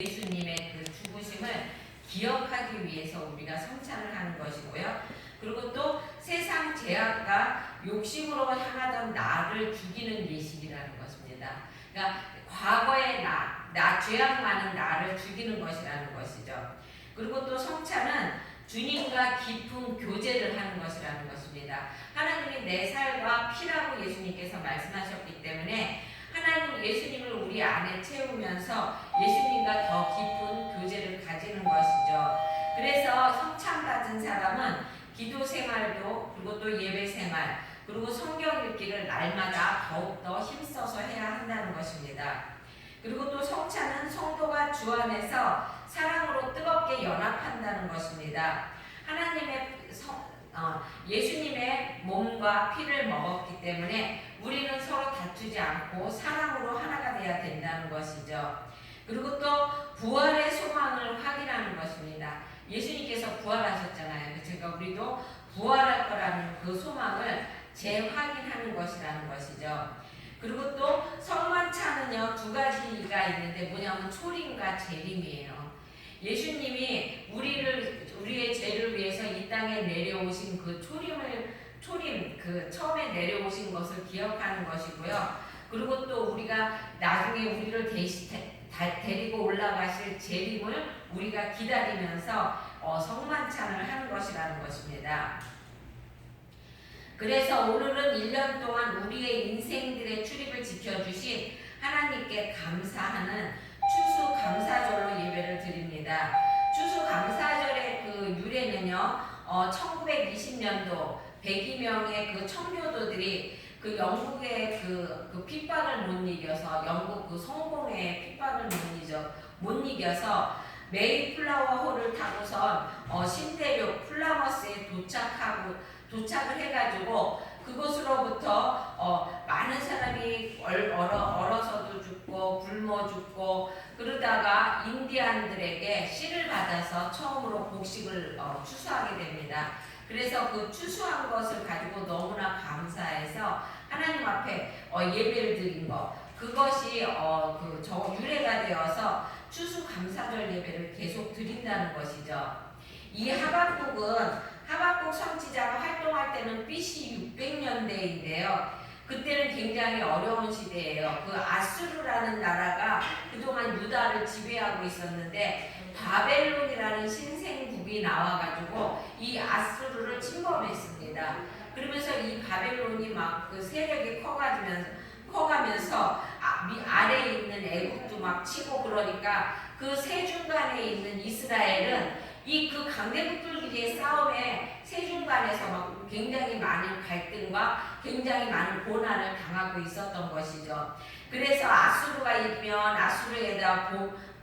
예수님의 그 죽으심을 기억하기 위해서 우리가 성찬을 하는 것이고요. 그리고 또 세상 죄악과 욕심으로 향하던 나를 죽이는 예식이라는 것입니다. 그러니까 과거의 죄악 많은 나를 죽이는 것이라는 것이죠. 그리고 또 성찬은 주님과 깊은 교제를 하는 것이라는 것입니다. 하나님이 내 살과 피라고 예수님께서 말씀하셨기 때문에 하나님 예수님을 우리 안에 채우면서 예수님과 더 깊은 교제를 가지는 것이죠. 그래서 성찬 받은 사람은 기도 생활도 그리고 또 예배 생활 그리고 성경 읽기를 날마다 더욱더 힘써서 해야 한다는 것입니다. 그리고 또 성찬은 성도가 주 안에서 사랑으로 뜨겁게 연합한다는 것입니다. 예수님의 몸과 피를 먹었기 때문에 우리는 서로 다투지 않고 사랑으로 하나가 되어야 된다는 것이죠. 그리고 또 부활의 소망을 확인하는 것입니다. 예수님께서 부활하셨잖아요. 그러니까 우리도 부활할 거라는 그 소망을 재확인하는 것이라는 것이죠. 그리고 또 성만찬은요 두 가지가 있는데 뭐냐면 초림과 재림이에요. 예수님이 우리의 죄를 위해서 이 땅에 내려오신 그 초림 그 처음에 내려오신 것을 기억하는 것이고요. 그리고 또 우리가 나중에 우리를 데리고 올라가실 재림을 우리가 기다리면서 성만찬을 하는 것이라는 것입니다. 그래서 오늘은 1년 동안 우리의 인생들의 출입을 지켜주신 하나님께 감사하는 추수감사절로 예배를 드립니다. 추수감사절의 그 유래는요, 1920년도 102명의 그 청교도들이 그 영국의 그 핍박을 못 이겨서 영국 그 성공의 핍박을 못 이겨서 메이플라워호를 타고선 신대륙 플라머스에 도착을 해가지고 그곳으로부터 많은 사람이 얼어서도 죽고 굶어 죽고 그러다가 인디안들에게 씨를 받아서 처음으로 곡식을 추수하게 됩니다. 그래서 그 추수한 것을 가지고 너무나 감사해서 하나님 앞에 예배를 드린 것 그것이 유래가 되어서 추수감사절 예배를 계속 드린다는 것이죠. 이 하박국 선지자가 활동할 때는 BC 600년대인데요. 그때는 굉장히 어려운 시대예요. 그 아수르라는 나라가 그동안 유다를 지배하고 있었는데 바벨론이라는 신생국이 나와가지고 이 아수르를 침범했습니다. 그러면서 이 바벨론이 막 그 세력이 커가면서 아래에 있는 애국도 막 치고 그러니까 그 세중간에 있는 이스라엘은 이 그 강대국들끼리의 싸움에 세중간에서 막 굉장히 많은 갈등과 굉장히 많은 고난을 당하고 있었던 것이죠. 그래서 아수르가 이기면 아수르에다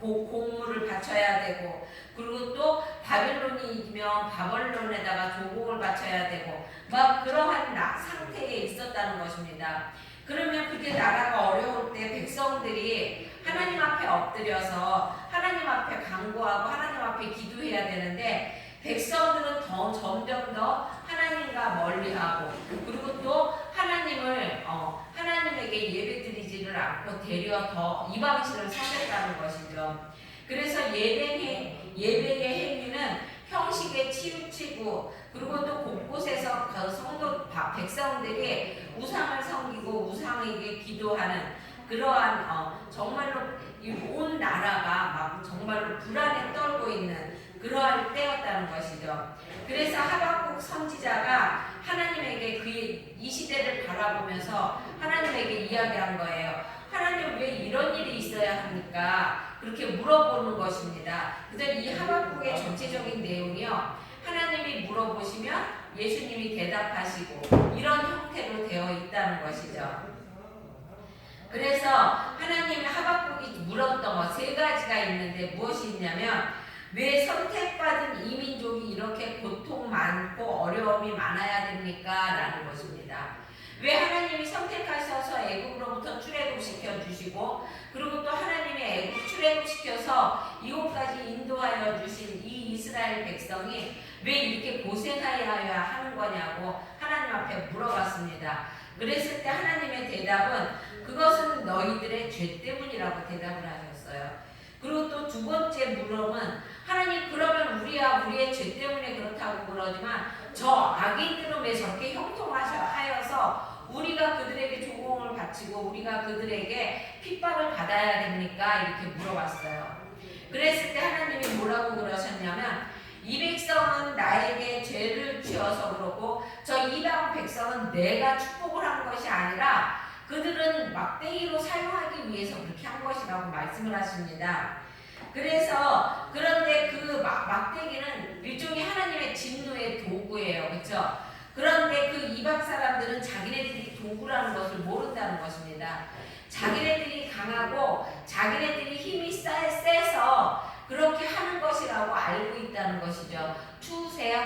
공물을 바쳐야 되고 그리고 또 바벨론이 이기면 바벨론에다가 조공을 바쳐야 되고 막 그러한 상태에 있었다는 것입니다. 그러면 그렇게 나라가 어려울 때 백성들이 하나님 앞에 엎드려서 하나님 앞에 간구하고 하나님 앞에 기도해야 되는데 백성들은 점점 더 하나님과 멀리하고 그리고 또 하나님에게 예배드리지를 않고 되려 더 이방신을 섬겼다는 것이죠. 그래서 예배의 행위는 형식에 치우치고 그리고 또 곳곳에서 그 성도 백성들이 우상을 섬기고 우상에게 기도하는 그러한 정말로 온 나라가 막 정말로 불안에 떨고 있는 그러한 때였다는 것이죠. 그래서 하박국 선지자가 하나님에게 이 시대를 바라보면서 하나님에게 이야기한 거예요. 하나님 왜 이런 일이 있어야 합니까? 그렇게 물어보는 것입니다. 그래서 이 하박국의 전체적인 내용이요. 하나님이 물어보시면 예수님이 대답하시고 이런 형태로 되어 있다는 것이죠. 그래서 하나님이 하박국이 물었던 것 세 가지가 있는데 무엇이 있냐면 왜 선택받은 이민족이 이렇게 고통 많고 어려움이 많아야 됩니까? 라는 것입니다. 왜 하나님이 선택하셔서 애국으로부터 출애굽시켜 주시고 그리고 또 하나님이 애국 출애굽시켜서 이곳까지 인도하여 주신 이 이스라엘 백성이 왜 이렇게 고생하여야 하는 거냐고 하나님 앞에 물어봤습니다. 그랬을 때 하나님의 대답은 그것은 너희들의 죄 때문이라고 대답을 하셨어요. 그리고 또 두 번째 물음은 하나님 그러면 우리의 죄 때문에 그렇다고 그러지만 저 악인들은 왜 저렇게 형통하여서 우리가 그들에게 조공을 바치고 우리가 그들에게 핍박을 받아야 됩니까? 이렇게 물어봤어요. 그랬을 때 하나님이 뭐라고 그러셨냐면 이 백성은 나에게 죄를 지어서 그렇고 저 이방 백성은 내가 축복을 한 것이 아니라 그들은 막대기로 사용하기 위해서 그렇게 한 것이라고 말씀을 하십니다. 그래서 그런데 그 막대기는 일종의 하나님의 진노의 도구예요. 그렇죠? 그런데 그 이방 사람들은 자기네들이 도구라는 것을 모른다는 것입니다. 자기네들이 강하고 자기네들이 힘이 세서 그렇게 하는 것이라고 알고 있다는 것이죠. 추우세요?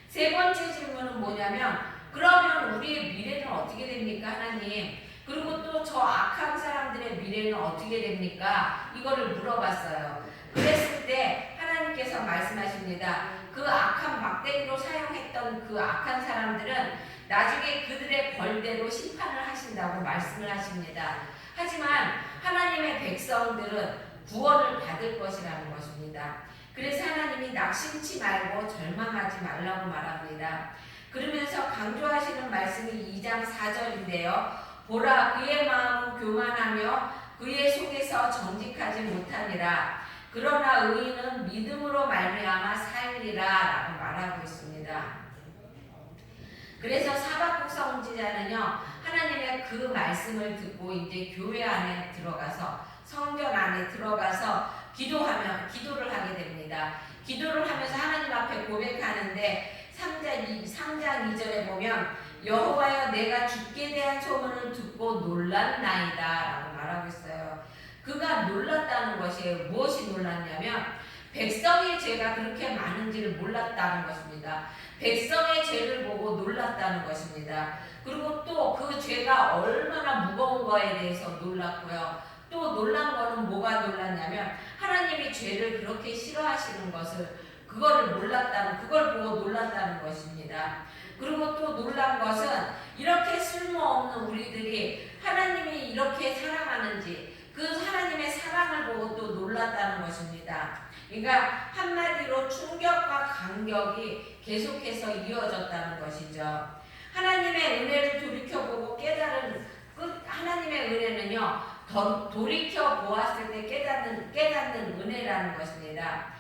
세 번째 질문은 뭐냐면 그러면 우리의 미래는 어떻게 됩니까 하나님? 그리고 또 저 악한 사람들의 미래는 어떻게 됩니까? 이거를 물어봤어요. 그랬을 때 하나님께서 말씀하십니다. 그 악한 막대기로 사용했던 그 악한 사람들은 나중에 그들의 벌대로 심판을 하신다고 말씀을 하십니다. 하지만 하나님의 백성들은 구원을 받을 것이라는 것입니다. 그래서 하나님이 낙심치 말고 절망하지 말라고 말합니다. 그러면서 강조하시는 말씀이 2장 4절인데요. 보라 그의 마음은 교만하며 그의 속에서 정직하지 못하니라. 그러나 의인은 믿음으로 말미암아 살리라 라고 말하고 있습니다. 그래서 사박국 선지자는요 하나님의 그 말씀을 듣고 이제 교회 안에 들어가서 성전 안에 들어가서 기도를 하게 됩니다. 기도를 하면서 하나님 앞에 고백하는데 3장 2절에 보면 여호와여 내가 주께 대한 소문을 듣고 놀랐나이다 라고 말하고 있어요. 그가 놀랐다는 것이에요. 무엇이 놀랐냐면 백성의 죄가 그렇게 많은지를 몰랐다는 것입니다. 백성의 죄를 보고 놀랐다는 것입니다. 그리고 또 그 죄가 얼마나 무거운 거에 대해서 놀랐고요. 또 놀란 거는 뭐가 놀랐냐면 하나님이 죄를 그렇게 싫어하시는 것을 그걸 보고 놀랐다는 것입니다. 그리고 또 놀란 것은 이렇게 쓸모없는 우리들이 하나님이 이렇게 사랑하는지 그 하나님의 사랑을 보고 또 놀랐다는 것입니다. 그러니까 한마디로 충격과 감격이 계속해서 이어졌다는 것이죠. 하나님의 은혜를 돌이켜보고 깨달은 그 하나님의 은혜는요 돌이켜 보았을 때 깨닫는 은혜라는 것입니다.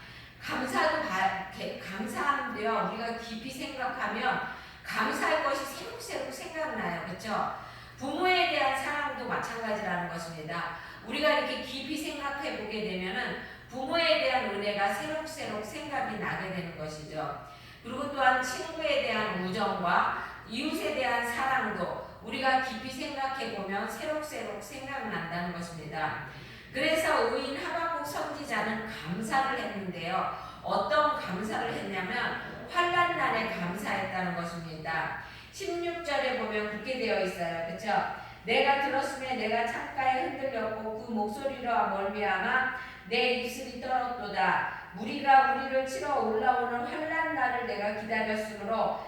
감사한데요 우리가 깊이 생각하면 감사할 것이 새록새록 생각나요. 그렇죠? 부모에 대한 사랑도 마찬가지라는 것입니다. 우리가 이렇게 깊이 생각해 보게 되면은 부모에 대한 은혜가 새록새록 생각이 나게 되는 것이죠. 그리고 또한 친구에 대한 우정과 이웃에 대한 사랑도 우리가 깊이 생각해 보면 새록새록 생각난다는 것입니다. 그래서 의인 하박국 선지자는 감사를 했는데요. 어떤 감사를 했냐면 환난 날에 감사했다는 것입니다. 16절에 보면 그렇게 되어 있어요. 그렇죠? 내가 들었으면 내가 창가에 흔들렸고 그 목소리로 말미암아 내 입술이 떨었도다. 무리가 우리를 치러 올라오는 환난 날을 내가 기다렸으므로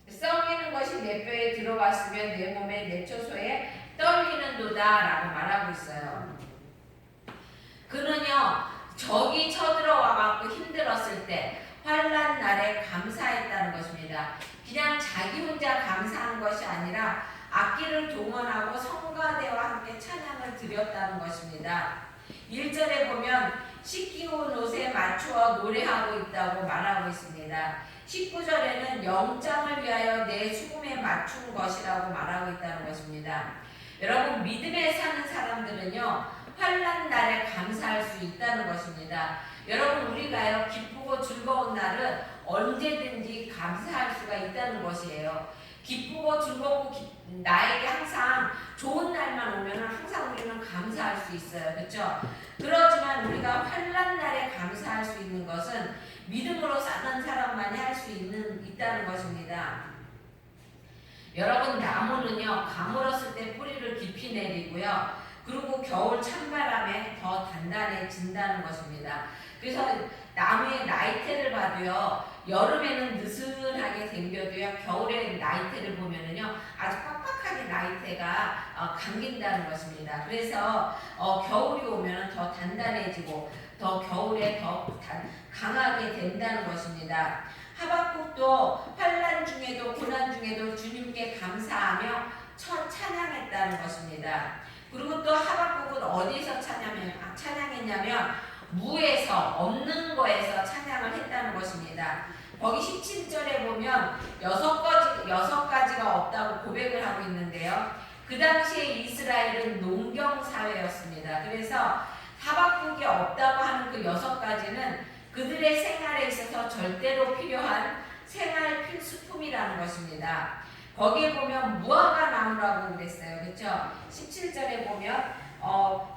썩이는 것이 내 뼈에 들어왔으면 내 몸에 내 초소에 떨리는도다 라고 말하고 있어요. 그는요 적이 쳐들어와갖고 힘들었을 때 환난 날에 감사했다는 것입니다. 그냥 자기 혼자 감사한 것이 아니라 악기를 동원하고 성가대와 함께 찬양을 드렸다는 것입니다. 1절에 보면 씻기운 옷에 맞추어 노래하고 있다고 말하고 있습니다. 19절에는 영장을 위하여 내 수금에 맞춘 것이라고 말하고 있다는 것입니다. 여러분 믿음에 사는 사람들은요 환난 날에 감사할 수 있다는 것입니다. 여러분 우리가요 기쁘고 즐거운 날은 언제든지 감사할 수가 있다는 것이에요. 기쁘고 즐겁고 나에게 항상 좋은 날만 오면 항상 우리는 감사할 수 있어요. 그렇죠? 그렇지만 우리가 환난 날에 감사할 수 있는 것은 믿음으로 사는 사람만이 할 수 있다는 것입니다. 여러분 나무는요 가물었을 때 뿌리를 깊이 내리고요. 그리고 겨울 찬바람에 더 단단해진다는 것입니다. 그래서 나무의 나이테를 봐도요 여름에는 느슨하게 댕겨도요, 겨울에 나이테를 보면은요, 아주 빡빡하게 나이테가 감긴다는 것입니다. 그래서 겨울이 오면 더 단단해지고 더 겨울에 더 강하게 된다는 것입니다. 하박국도 환난 중에도 고난 중에도 주님께 감사하며 찬양했다는 것입니다. 그리고 또 하박국은 어디서 찬양했냐면 무에서 없는 거에서 찬양을 했다는 것입니다. 거기 17절에 보면 여섯 가지가 없다고 고백을 하고 있는데요. 그 당시에 이스라엘은 농경 사회였습니다. 그래서 하박국이 없다고 하는 그 6가지는 그들의 생활에 있어서 절대로 필요한 생활 필수품이라는 것입니다. 거기에 보면 무화과 나무라고 그랬어요. 그렇죠? 17절에 보면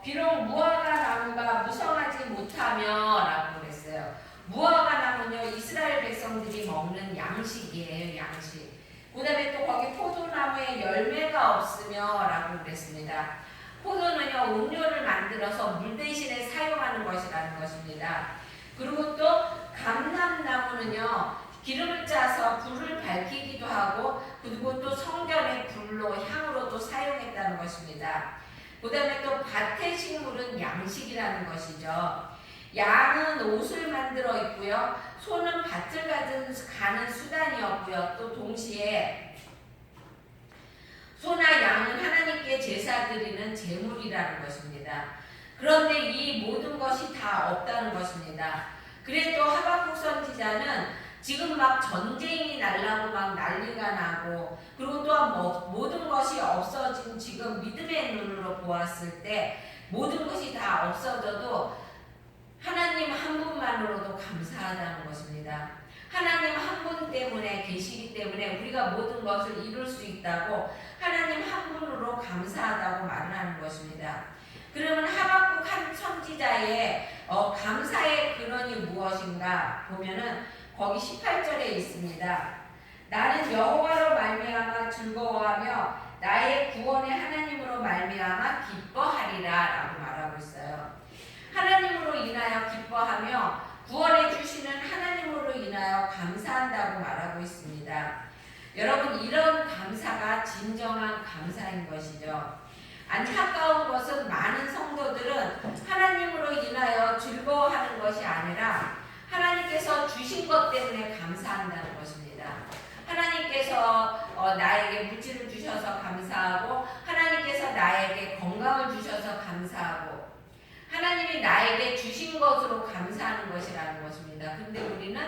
비록 무화과 나무가 무성하지 못하며 라고 그랬어요. 무화과 나무는요, 이스라엘 백성들이 먹는 양식이에요. 양식. 그 다음에 또 거기 포도나무에 열매가 없으며 라고 그랬습니다. 포도는요, 음료를 만들어서 물 대신에 사용하는 것이라는 것입니다. 그리고 또 감람나무는요, 기름을 짜서 불을 밝히기도 하고, 그리고 또 성전의 불로 향으로 또 사용했다는 것입니다. 그 다음에 또 밭의 식물은 양식이라는 것이죠. 양은 옷을 만들어 있고요, 소는 밭을 가는 수단이었고요, 또 동시에 소나 양은 하나님께 제사 드리는 제물이라는 것입니다. 그런데 이 모든 것이 다 없다는 것입니다. 그래도 하박국 선지자는 지금 막 전쟁이 날라고 막 난리가 나고, 그리고 또한 모든 것이 없어진 지금 믿음의 눈으로 보았을 때 모든 것이 다 없어져도 하나님 한 분만으로도 감사하다는 것입니다. 하나님 한 분 때문에 계시기 때문에 우리가 모든 것을 이룰 수 있다고, 하나님 한 분으로 감사하다고 말을 하는 것입니다. 그러면 하박국 한 선지자의 감사의 근원이 무엇인가 보면은 거기 18절에 있습니다. 나는 여호와로 말미암아 즐거워하며 나의 구원의 하나님으로 말미암아 기뻐하리라 라고 말하고 있어요. 하나님으로 인하여 기뻐하며 구원해 주시는 하나님으로 인하여 감사한다고 말하고 있습니다. 여러분, 이런 감사가 진정한 감사인 것이죠. 안타까운 것은 많은 성도들은 하나님으로 인하여 즐거워하는 것이 아니라 하나님께서 주신 것 때문에 감사한다는 것입니다. 하나님께서 나에게 물질을 주셔서 감사하고, 하나님께서 나에게 건강을 주셔서 감사하고, 하나님이 나에게 주신 것으로 감사하는 것이라는 것입니다. 근데 우리는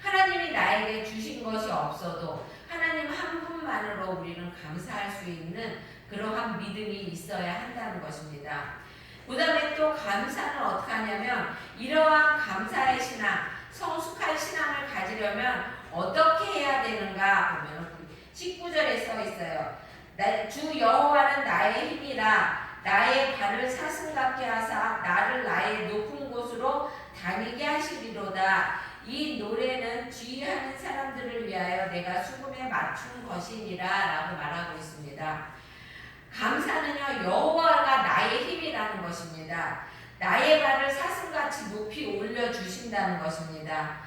하나님이 나에게 주신 것이 없어도 하나님 한 분만으로 우리는 감사할 수 있는 그러한 믿음이 있어야 한다는 것입니다. 그 다음에 또 감사는 어떻게 하냐면, 이러한 감사의 신앙, 성숙한 신앙을 가지려면 어떻게 해야 되는가 보면 19절에 써 있어요. 주 여호와는 나의 힘이라 나의 발을 사슴 같게 하사 나를 나의 높은 곳으로 다니게 하시리로다. 이 노래는 주의하는 사람들을 위하여 내가 수금에 맞춘 것이니라 라고 말하고 있습니다. 감사는요, 여호와가 나의 힘이라는 것입니다. 나의 발을 사슴같이 높이 올려주신다는 것입니다.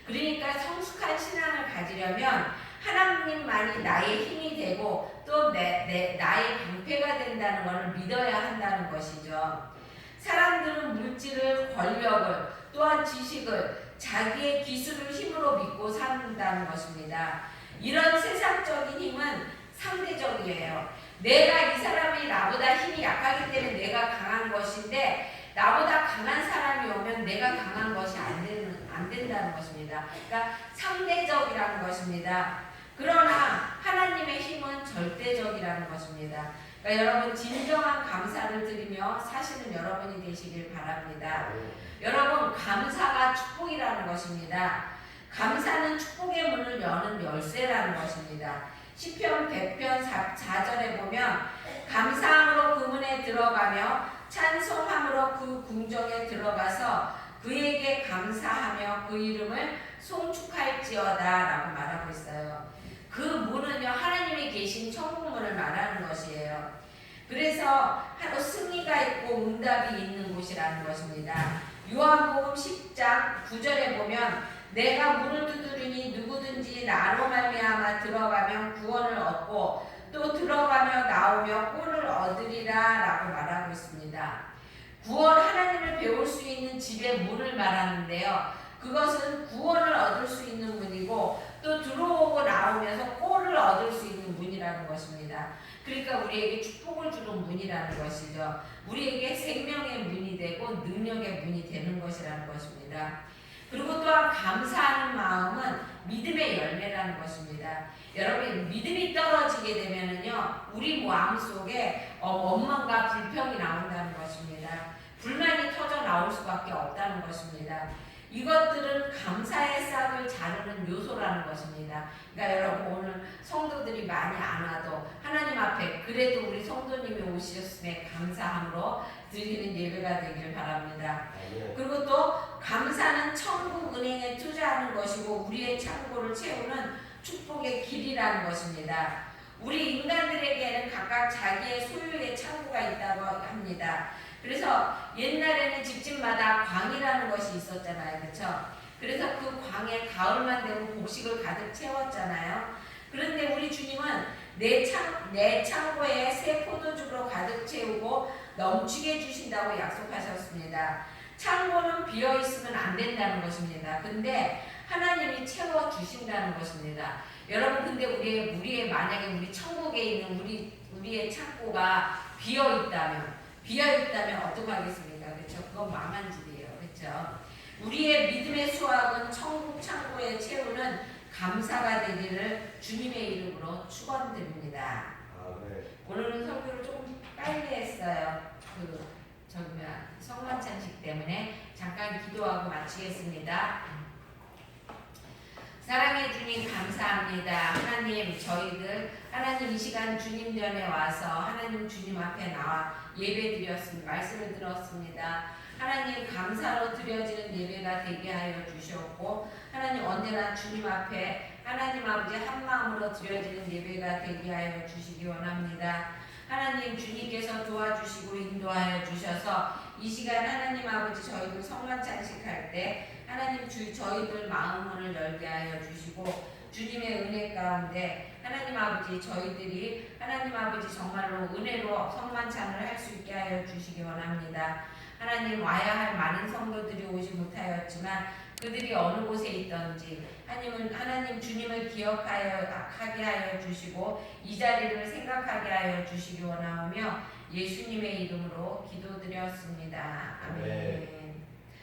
그러니까 성숙한 신앙을 가지려면 하나님만이 나의 힘이 되고 또 나의 방패가 된다는 것을 믿어야 한다는 것이죠. 사람들은 물질을, 권력을, 또한 지식을, 자기의 기술을 힘으로 믿고 산다는 것입니다. 이런 세상적인 힘은 상대적이에요. 내가 이 사람이 나보다 힘이 약하기 때문에 내가 강한 것인데, 나보다 강한 사람이 오면 내가 강한 것이 안 된다는 것입니다. 그러니까 상대적이라는 것입니다. 그러나 하나님의 힘은 절대적이라는 것입니다. 그러니까 여러분, 진정한 감사를 드리며 사시는 여러분이 되시길 바랍니다. 여러분, 감사가 축복이라는 것입니다. 감사는 축복의 문을 여는 열쇠라는 것입니다. 시편 100편 4절에 보면 감사함으로 그 문에 들어가며 찬송함으로 그 궁정에 들어가서 그에게 감사하며 그 이름을 송축할지어다 라고 말하고 있어요. 그 문은요, 하나님이 계신 천국문을 말하는 것이에요. 그래서 하루 승리가 있고 응답이 있는 곳이라는 것입니다. 요한복음 10장 9절에 보면 내가 문을 두드리니 누구든지 나로 말미암아 들어가면 구원을 얻고 또 들어가며 나오며 꼴을 얻으리라라고 말하고 있습니다. 구원, 하나님을 배울 수 있는 집의 문을 말하는데요. 그것은 구원을 얻을 수 있는 문이고 또 들어오고 나오면서 꼴을 얻을 수 있는 문이라는 것입니다. 그러니까 우리에게 축복을 주는 문이라는 것이죠. 우리에게 생명의 문이 되고 능력의 문이 되는 것이라는 것입니다. 그리고 또한 감사하는 마음은 믿음의 열매라는 것입니다. 여러분, 믿음이 떨어지게 되면은요, 우리 마음속에 원망과 불평이 나온다는 것입니다. 불만이 터져 나올 수밖에 없다는 것입니다. 이것들은 감사의 싹을 자르는 요소라는 것입니다. 그러니까 여러분, 오늘 성도들이 많이 안 와도 하나님 앞에 그래도 우리 성도님이 오셨음에 감사함으로 드리는 예배가 되길 바랍니다. 그리고 또 감사는 천국 은행에 투자하는 것이고 우리의 창고를 채우는 축복의 길이라는 것입니다. 우리 인간들에게는 각각 자기의 소유의 창고가 있다고 합니다. 그래서 옛날에는 집집마다 광이라는 것이 있었잖아요. 그렇죠? 그래서 그 광에 가을만 되면 곡식을 가득 채웠잖아요. 그런데 우리 주님은 내 창고에 새 포도주로 가득 채우고 넘치게 해주신다고 약속하셨습니다. 창고는 비어있으면 안 된다는 것입니다. 근데 하나님이 채워주신다는 것입니다. 여러분, 근데 우리의 만약에 우리 천국에 있는 우리의 창고가 비어있다면 어떡하겠습니까? 그렇죠? 그건 망한 집이에요. 그렇죠? 우리의 믿음의 수확은 천국 창고에 채우는 감사가 되기를 주님의 이름으로 축원드립니다. 오늘은 설교를 조금 빨리 했어요. 성만찬식 때문에 잠깐 기도하고 마치겠습니다. 사랑해 주님 감사합니다. 하나님, 하나님 이 시간 주님 전에 와서 하나님 주님 앞에 나와 예배 드렸습니다. 말씀을 들었습니다. 하나님, 감사로 드려지는 예배가 되게 하여 주셨고 하나님, 언제나 주님 앞에 하나님 아버지 한 마음으로 드려지는 예배가 되게 하여 주시기 원합니다. 하나님, 주님께서 도와주시고 인도하여 주셔서 이 시간 하나님 아버지 저희들 성만찬식할 때 하나님 저희들 마음문을 열게 하여 주시고 주님의 은혜 가운데 하나님 아버지 저희들이 하나님 아버지 정말로 은혜로 성만찬을 할 수 있게 하여 주시기 원합니다. 하나님, 와야 할 많은 성도들이 오지 못하였지만 그들이 어느 곳에 있던지 하나님 주님을 기억하게 하여 주시고 이 자리를 생각하게 하여 주시기 원하오며 예수님의 이름으로 기도드렸습니다. 아멘.